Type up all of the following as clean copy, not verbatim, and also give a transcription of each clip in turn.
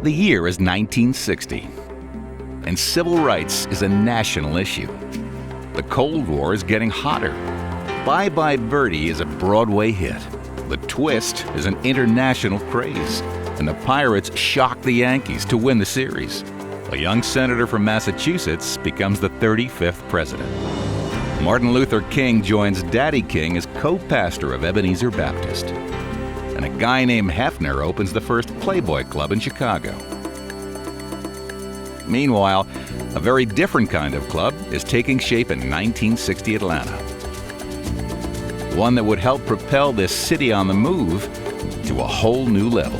The year is 1960, and civil rights is a national issue. The Cold War is getting hotter. Bye Bye Birdie is a Broadway hit. The Twist is an international craze, and the Pirates shock the Yankees to win the series. A young senator from Massachusetts becomes the 35th president. Martin Luther King joins Daddy King as co-pastor of Ebenezer Baptist. And a guy named Hefner opens the first Playboy Club in Chicago. Meanwhile, a very different kind of club is taking shape in 1960 Atlanta. One that would help propel this city on the move to a whole new level.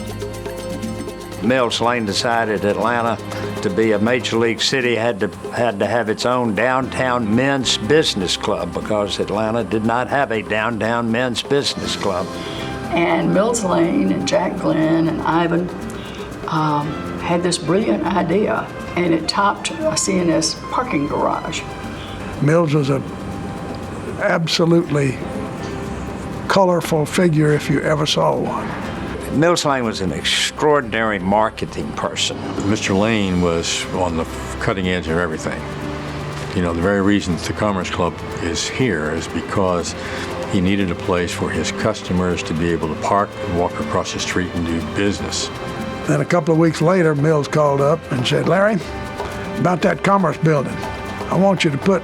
Mills Lane decided Atlanta to be a major league city had to have its own downtown men's business club because Atlanta did not have a downtown men's business club. And Mills Lane and Jack Glenn and Ivan had this brilliant idea, and it topped a CNS parking garage. Mills was an absolutely colorful figure if you ever saw one. Mills Lane was an extraordinary marketing person. Mr. Lane was on the cutting edge of everything. You know, the very reason the Commerce Club is here is because he needed a place for his customers to be able to park and walk across the street and do business. Then a couple of weeks later, Mills called up and said, "Larry, about that Commerce building, I want you to put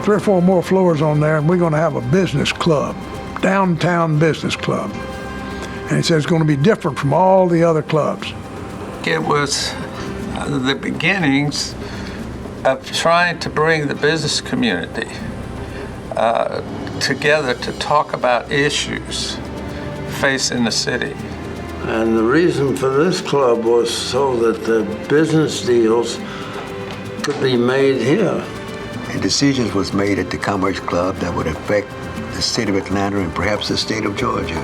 3 or 4 more floors on there, and we're going to have a business club, downtown business club." And he said it's going to be different from all the other clubs. It was the beginnings of trying to bring the business community together to talk about issues facing the city. And the reason for this club was so that the business deals could be made here. And decisions was made at the Commerce Club that would affect the state of Atlanta and perhaps the state of Georgia.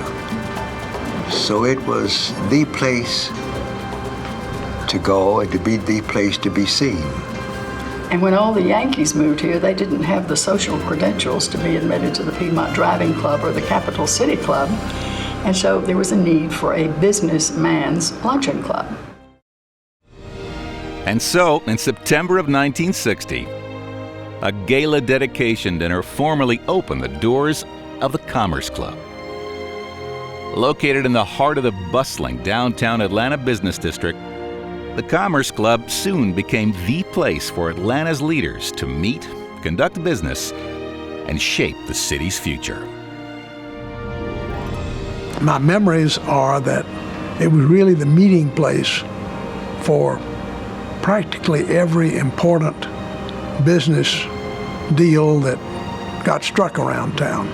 So it was the place to go and to be the place to be seen. And when all the Yankees moved here, they didn't have the social credentials to be admitted to the Piedmont Driving Club or the Capital City Club. And so there was a need for a businessman's luncheon club. And so, in September of 1960, a gala dedication dinner formally opened the doors of the Commerce Club. Located in the heart of the bustling downtown Atlanta business district, the Commerce Club soon became the place for Atlanta's leaders to meet, conduct business, and shape the city's future. My memories are that it was really the meeting place for practically every important business deal that got struck around town.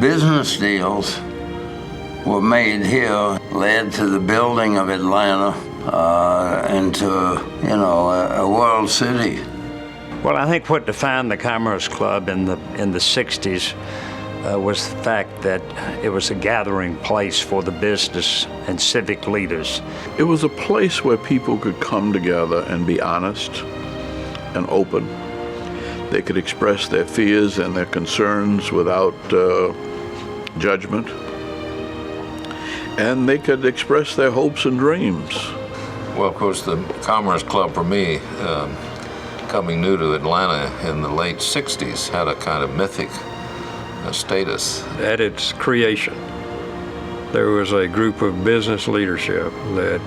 Business deals were made here, led to the building of Atlanta into, a world city. Well, I think what defined the Commerce Club in the 60s was the fact that it was a gathering place for the business and civic leaders. It was a place where people could come together and be honest and open. They could express their fears and their concerns without judgment. And they could express their hopes and dreams. Well, of course, the Commerce Club for me, coming new to Atlanta in the late 60s, had a kind of mythic status. At its creation, there was a group of business leadership that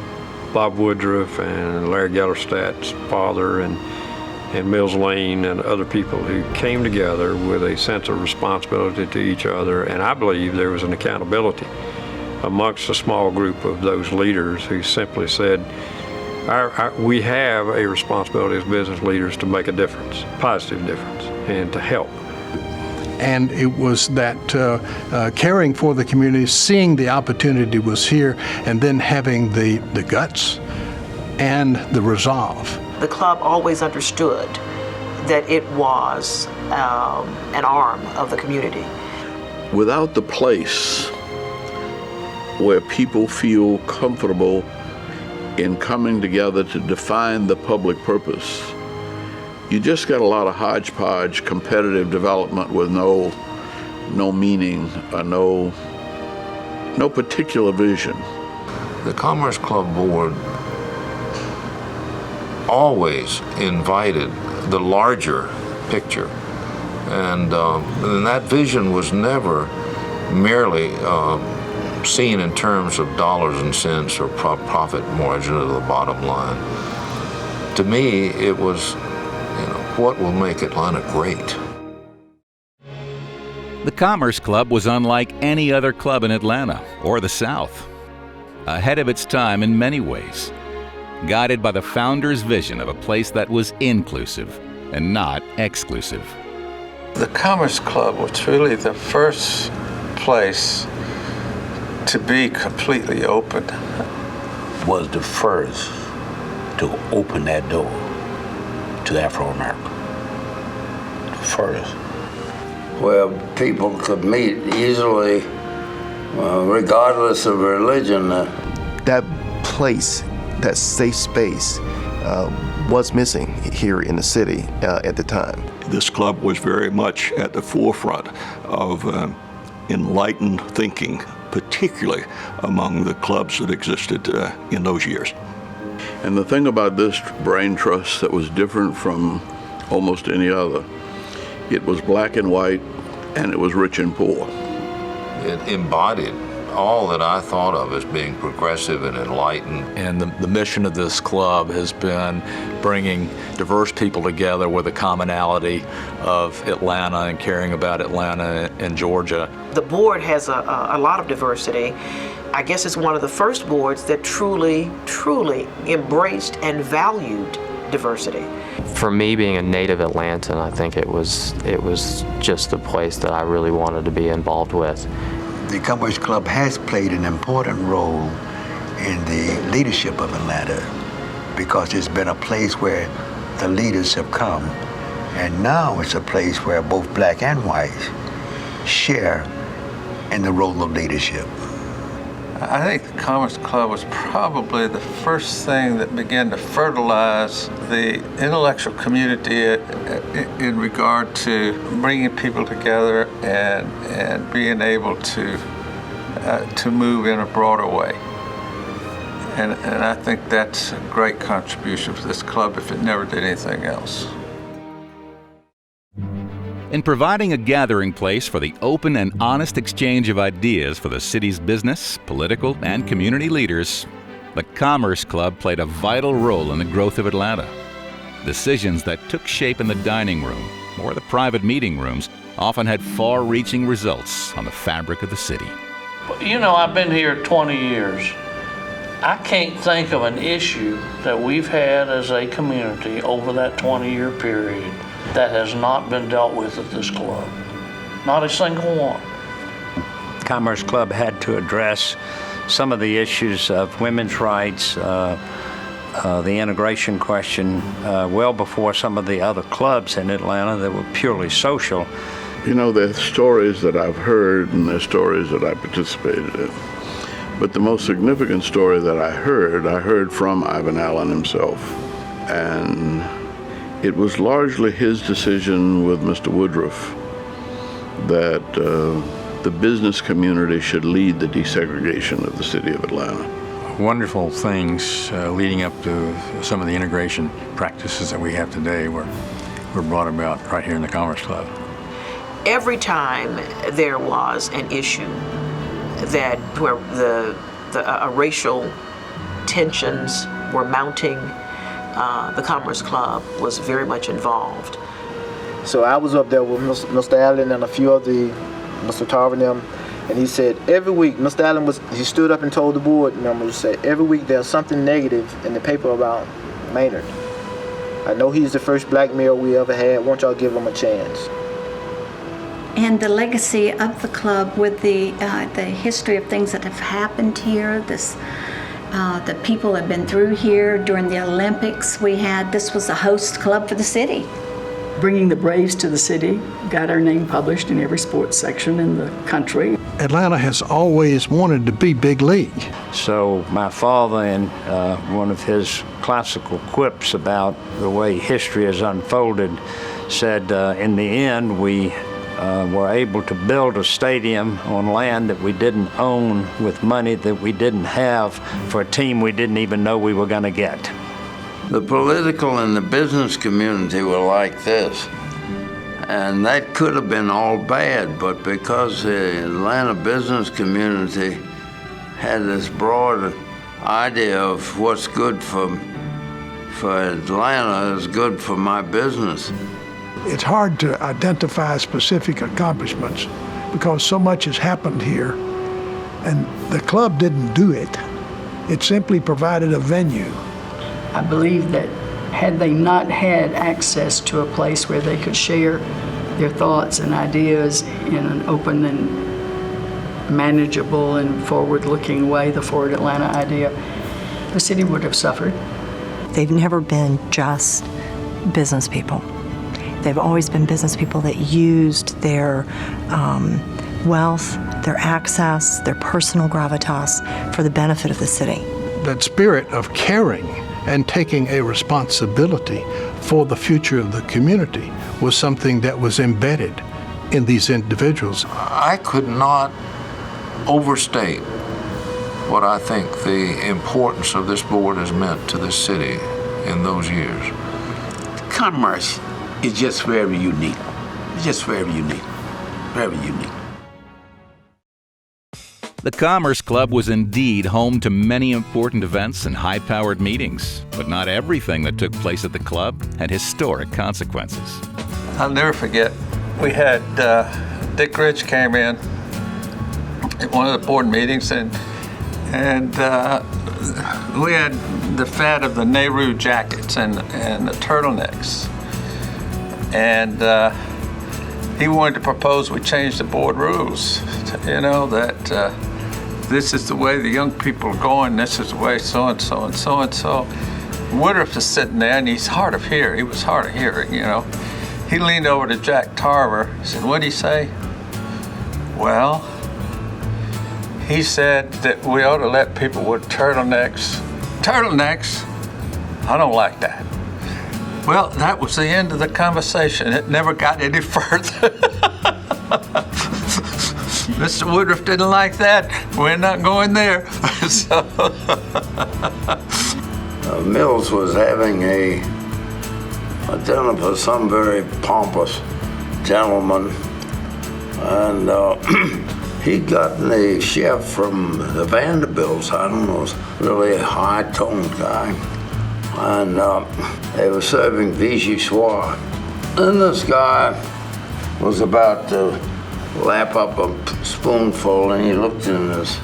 Bob Woodruff and Larry Gellerstadt's father and Mills Lane and other people who came together with a sense of responsibility to each other, and I believe there was an accountability amongst a small group of those leaders who simply said, we have a responsibility as business leaders to make a difference, positive difference, and to help. And it was that caring for the community, seeing the opportunity was here, and then having the guts and the resolve. The club always understood that it was an arm of the community. Without the place where people feel comfortable in coming together to define the public purpose, you just got a lot of hodgepodge competitive development with no meaning, no particular vision. The Commerce Club board always invited the larger picture. And that vision was never merely seen in terms of dollars and cents or profit margin to the bottom line. To me, it was, what will make Atlanta great? The Commerce Club was unlike any other club in Atlanta or the South. Ahead of its time in many ways, guided by the founder's vision of a place that was inclusive and not exclusive. The Commerce Club was really the first place to be completely open. Was the first to open that door to Afro-America. The first. Where people could meet easily, regardless of religion. That place, that safe space, was missing here in the city at the time. This club was very much at the forefront of enlightened thinking, particularly among the clubs that existed in those years. And the thing about this brain trust that was different from almost any other, it was black and white, and it was rich and poor. It embodied all that I thought of as being progressive and enlightened. And the mission of this club has been bringing diverse people together with a commonality of Atlanta and caring about Atlanta and Georgia. The board has a lot of diversity. I guess it's one of the first boards that truly embraced and valued diversity. For me, being a native Atlantan, I think it was just the place that I really wanted to be involved with. The Commerce Club has played an important role in the leadership of Atlanta because it's been a place where the leaders have come, and now it's a place where both black and white share in the role of leadership. I think the Commerce Club was probably the first thing that began to fertilize the intellectual community in regard to bringing people together and being able to move in a broader way. And I think that's a great contribution for this club if it never did anything else. In providing a gathering place for the open and honest exchange of ideas for the city's business, political, and community leaders, the Commerce Club played a vital role in the growth of Atlanta. Decisions that took shape in the dining room or the private meeting rooms often had far-reaching results on the fabric of the city. You know, I've been here 20 years. I can't think of an issue that we've had as a community over that 20-year period that has not been dealt with at this club. Not a single one. Commerce Club had to address some of the issues of women's rights, the integration question, well before some of the other clubs in Atlanta that were purely social. You know, there are stories that I've heard and there are stories that I participated in. But the most significant story that I heard from Ivan Allen himself. And it was largely his decision with Mr. Woodruff that the business community should lead the desegregation of the city of Atlanta. Wonderful things leading up to some of the integration practices that we have today were brought about right here in the Commerce Club. Every time there was an issue where the racial tensions were mounting, the Commerce Club was very much involved. So I was up there with Mr. Allen and a few of Mr. Tarver and them, and he said every week, Mr. Allen he stood up and told the board members, said every week there's something negative in the paper about Maynard. I know he's the first black mayor we ever had, won't y'all give him a chance? And the legacy of the club with the history of things that have happened here, the people have been through here during the Olympics. This was a host club for the city. Bringing the Braves to the city got our name published in every sports section in the country. Atlanta has always wanted to be big league. So my father, in one of his classical quips about the way history has unfolded, said in the end we were able to build a stadium on land that we didn't own with money that we didn't have for a team we didn't even know we were going to get. The political and the business community were like this. And that could have been all bad, but because the Atlanta business community had this broad idea of what's good for Atlanta is good for my business. It's hard to identify specific accomplishments because so much has happened here, and the club didn't do it. It simply provided a venue. I believe that had they not had access to a place where they could share their thoughts and ideas in an open and manageable and forward-looking way, the Forward Atlanta idea, the city would have suffered. They've never been just business people. They've always been business people that used their wealth, their access, their personal gravitas for the benefit of the city. That spirit of caring and taking a responsibility for the future of the community was something that was embedded in these individuals. I could not overstate what I think the importance of this board has meant to this city in those years. Commerce is just very unique. It's just very unique. Very unique. The Commerce Club was indeed home to many important events and high-powered meetings, but not everything that took place at the club had historic consequences. I'll never forget, we had Dick Rich came in at one of the board meetings, and we had the fad of the Nehru jackets and the turtlenecks. And he wanted to propose we change the board rules, that this is the way the young people are going, this is the way so-and-so and so-and-so. Woodruff is sitting there, and he's hard of hearing. He was hard of hearing, He leaned over to Jack Tarver and said, "What'd he say?" Well, he said that we ought to let people with turtlenecks. Turtlenecks? I don't like that. Well, that was the end of the conversation. It never got any further. Mr. Woodruff didn't like that. We're not going there. Mills was having a dinner for some very pompous gentleman, and he'd gotten the chef from the Vanderbilts. I don't know, was really a high-toned guy, and they were serving Vichy Soir. And this guy was about to lap up a spoonful, and he looked in his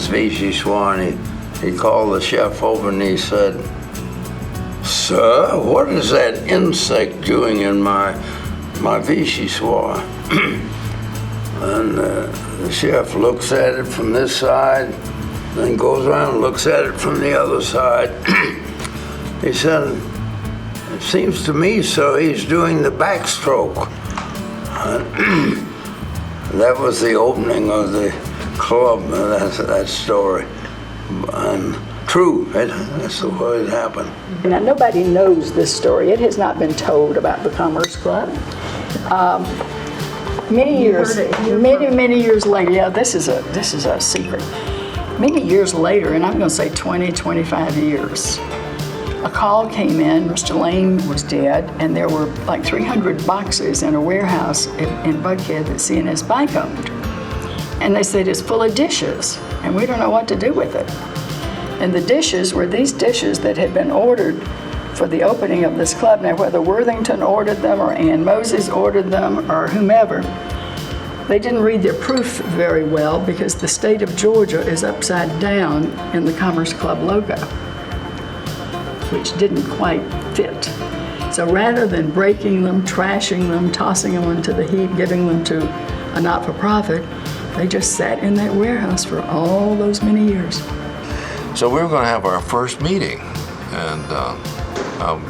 Vichy Soir, and he called the chef over and he said, "Sir, what is that insect doing in my Vichy Soir?" And the chef looks at it from this side, then goes around and looks at it from the other side. He said, "It seems to me, sir, he's doing the backstroke." That was the opening of the club, that story. And true, that's the way it happened. Now, nobody knows this story. It has not been told about the Commerce Club. Many years later, yeah, this is a secret. Many years later, and I'm going to say 20, 25 years, a call came in. Mr. Lane was dead, and there were like 300 boxes in a warehouse in Buckhead that C&S Bank owned. And they said it's full of dishes, and we don't know what to do with it. And the dishes were these dishes that had been ordered for the opening of this club. Now, whether Worthington ordered them or Ann Moses ordered them or whomever, they didn't read their proof very well because the state of Georgia is upside down in the Commerce Club logo, which didn't quite fit. So rather than breaking them, trashing them, tossing them into the heap, giving them to a not-for-profit, they just sat in that warehouse for all those many years. So we were going to have our first meeting, and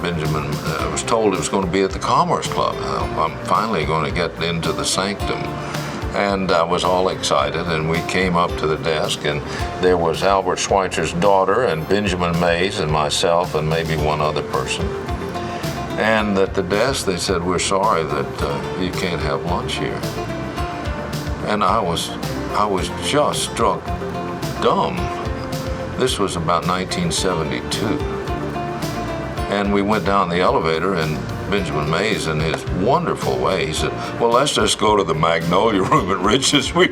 Benjamin was told it was going to be at the Commerce Club. I'm finally going to get into the sanctum. And I was all excited, and we came up to the desk, and there was Albert Schweitzer's daughter and Benjamin Mays and myself and maybe one other person. And at the desk they said, "We're sorry that you can't have lunch here." And I was just struck dumb This was about 1972. And we went down the elevator, and Benjamin Mays, in his wonderful way, he said, well, let's just go to the Magnolia Room at Rich's. We